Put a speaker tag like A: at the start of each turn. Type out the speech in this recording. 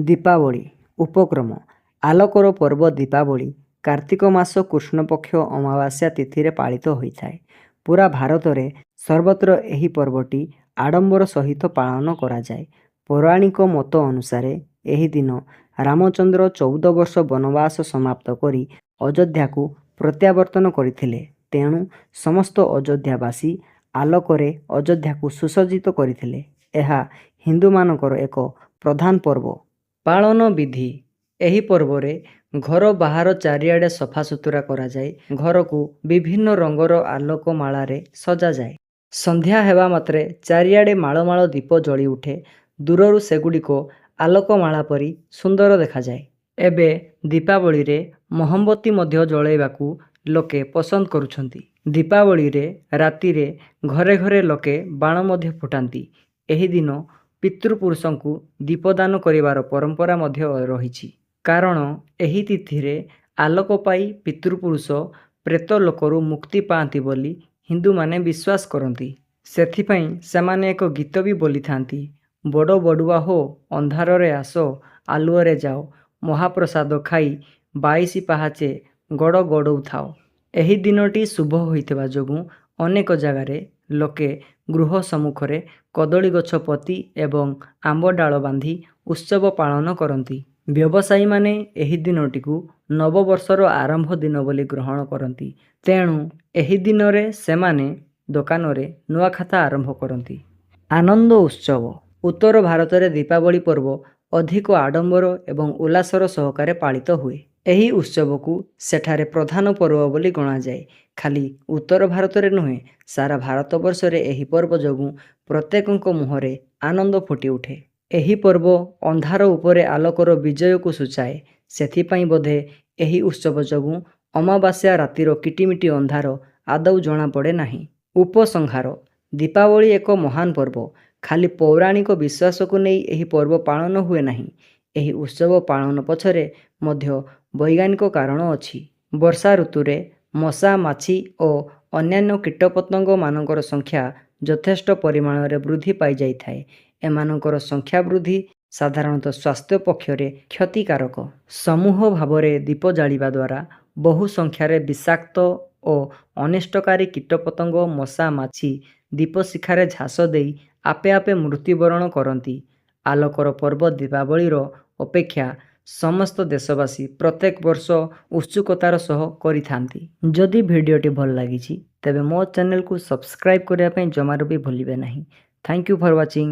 A: ଦୀପାବଳି ଉପକ୍ରମ ଆଲୋକର ପର୍ବ ଦୀପାବଳି କାର୍ତ୍ତିକ ମାସ କୃଷ୍ଣପକ୍ଷ ଅମାବାସ୍ୟା ତିଥିରେ ପାଳିତ ହୋଇଥାଏ। ପୁରା ଭାରତରେ ସର୍ବତ୍ର ଏହି ପର୍ବଟି ଆଡ଼ମ୍ବର ସହିତ ପାଳନ କରାଯାଏ। ପୌରାଣିକ ମତ ଅନୁସାରେ ଏହି ଦିନ ରାମଚନ୍ଦ୍ର 14 ବର୍ଷ ବନବାସ ସମାପ୍ତ କରି ଅଯୋଧ୍ୟାକୁ ପ୍ରତ୍ୟାବର୍ତ୍ତନ କରିଥିଲେ। ତେଣୁ ସମସ୍ତ ଅଯୋଧ୍ୟାବାସୀ ଆଲୋକରେ ଅଯୋଧ୍ୟାକୁ ସୁସଜ୍ଜିତ କରିଥିଲେ। ଏହା ହିନ୍ଦୁମାନଙ୍କର ଏକ ପ୍ରଧାନ ପର୍ବ। ପାଳନ ବିଧି ଏହି ପର୍ବରେ ଘର ବାହାର ଚାରିଆଡ଼େ ସଫାସୁତୁରା କରାଯାଏ। ଘରକୁ ବିଭିନ୍ନ ରଙ୍ଗର ଆଲୋକମାଳାରେ ସଜାଯାଏ। ସନ୍ଧ୍ୟା ହେବା ମାତ୍ରେ ଚାରିଆଡ଼େ ମାଳ ମାଳ ଦୀପ ଜଳି ଉଠେ। ଦୂରରୁ ସେଗୁଡ଼ିକ ଆଲୋକମାଳା ପରି ସୁନ୍ଦର ଦେଖାଯାଏ। ଏବେ ଦୀପାବଳିରେ ମହମବତୀ ମଧ୍ୟ ଜଳାଇବାକୁ ଲୋକେ ପସନ୍ଦ କରୁଛନ୍ତି। ଦୀପାବଳିରେ ରାତିରେ ଘରେ ଘରେ ଲୋକେ ବାଣ ମଧ୍ୟ ଫୁଟାନ୍ତି। ଏହି ଦିନ ପିତୃପୁରୁଷଙ୍କୁ ଦୀପଦାନ କରିବାର ପରମ୍ପରା ମଧ୍ୟ ରହିଛି। କାରଣ ଏହି ତିଥିରେ ଆଲୋକ ପାଇ ପିତୃପୁରୁଷ ପ୍ରେତ ଲୋକରୁ ମୁକ୍ତି ପାଆନ୍ତି ବୋଲି ହିନ୍ଦୁମାନେ ବିଶ୍ୱାସ କରନ୍ତି। ସେଥିପାଇଁ ସେମାନେ ଏକ ଗୀତ ବି ବୋଲିଥାନ୍ତି। ବଡ଼ ବଡ଼ୁଆ ହୋ ଅନ୍ଧାରରେ ଆସ ଆଲୁଅରେ ଯାଅ, ମହାପ୍ରସାଦ ଖାଇ 22 ପାହାଚେ ଗଡ଼ ଗଡ଼ଉଥାଅ। ଏହି ଦିନଟି ଶୁଭ ହୋଇଥିବା ଯୋଗୁଁ ଅନେକ ଜାଗାରେ ଲୋକେ ଗୃହ ସମ୍ମୁଖରେ କଦଳୀ ଗଛ ପୋତି ଏବଂ ଆମ୍ବ ଡାଳ ବାନ୍ଧି ଉତ୍ସବ ପାଳନ କରନ୍ତି। ବ୍ୟବସାୟୀମାନେ ଏହି ଦିନଟିକୁ ନବବର୍ଷର ଆରମ୍ଭ ଦିନ ବୋଲି ଗ୍ରହଣ କରନ୍ତି। ତେଣୁ ଏହି ଦିନରେ ସେମାନେ ଦୋକାନରେ ନୂଆ ଖାତା ଆରମ୍ଭ କରନ୍ତି। ଆନନ୍ଦ ଉତ୍ସବ ଉତ୍ତର ଭାରତରେ ଦୀପାବଳି ପର୍ବ ଅଧିକ ଆଡ଼ମ୍ବର ଏବଂ ଉଲ୍ଲାସର ସହକାରେ ପାଳିତ ହୁଏ। ଏହି ଉତ୍ସବକୁ ସେଠାରେ ପ୍ରଧାନ ପର୍ବ ବୋଲି ଗଣାଯାଏ। ଖାଲି ଉତ୍ତର ଭାରତରେ ନୁହେଁ, ସାରା ଭାରତବର୍ଷରେ ଏହି ପର୍ବ ଯୋଗୁଁ ପ୍ରତ୍ୟେକଙ୍କ ମୁହଁରେ ଆନନ୍ଦ ଫୁଟି ଉଠେ। ଏହି ପର୍ବ ଅନ୍ଧାର ଉପରେ ଆଲୋକର ବିଜୟକୁ ସୂଚାଏ। ସେଥିପାଇଁ ବୋଧେ ଏହି ଉତ୍ସବ ଯୋଗୁଁ ଅମାବାସ୍ୟା ରାତିର କିଟିମିଟି ଅନ୍ଧାର ଆଦୌ ଜଣାପଡ଼େ ନାହିଁ। ଉପସଂହାର ଦୀପାବଳି ଏକ ମହାନ ପର୍ବ। ଖାଲି ପୌରାଣିକ ବିଶ୍ୱାସକୁ ନେଇ ଏହି ପର୍ବ ପାଳନ ହୁଏ ନାହିଁ। ଏହି ଉତ୍ସବ ପାଳନ ପଛରେ ମଧ୍ୟ ବୈଜ୍ଞାନିକ କାରଣ ଅଛି। ବର୍ଷା ଋତୁରେ ମଶା, ମାଛି ଓ ଅନ୍ୟାନ୍ୟ କୀଟପତଙ୍ଗମାନଙ୍କର ସଂଖ୍ୟା ଯଥେଷ୍ଟ ପରିମାଣରେ ବୃଦ୍ଧି ପାଇଯାଇଥାଏ। ଏମାନଙ୍କର ସଂଖ୍ୟା ବୃଦ୍ଧି ସାଧାରଣତଃ ସ୍ୱାସ୍ଥ୍ୟ ପକ୍ଷରେ କ୍ଷତିକାରକ। ସମୂହ ଭାବରେ ଦୀପ ଜାଳିବା ଦ୍ୱାରା ବହୁ ସଂଖ୍ୟାରେ ବିଷାକ୍ତ ଓ ଅନିଷ୍ଟକାରୀ କୀଟପତଙ୍ଗ, ମଶା, ମାଛି ଦୀପ ଶିଖାରେ ଝାସ ଦେଇ ଆପେ ଆପେ ମୃତ୍ୟୁବରଣ କରନ୍ତି। ଆଲୋକର ପର୍ବ ଦୀପାବଳିର ଅପେକ୍ଷା ସମସ୍ତ ଦେଶବାସୀ ପ୍ରତ୍ୟେକ ବର୍ଷ ଉତ୍ସୁକତାର ସହ କରିଥାନ୍ତି। ଯଦି ଭିଡ଼ିଓଟି ଭଲ ଲାଗିଛି ତେବେ ମୋ ଚ୍ୟାନେଲକୁ ସବସ୍କ୍ରାଇବ୍ କରିବା ପାଇଁ ଜମାରୁ ବି ଭୁଲିବେ ନାହିଁ। Thank you for watching.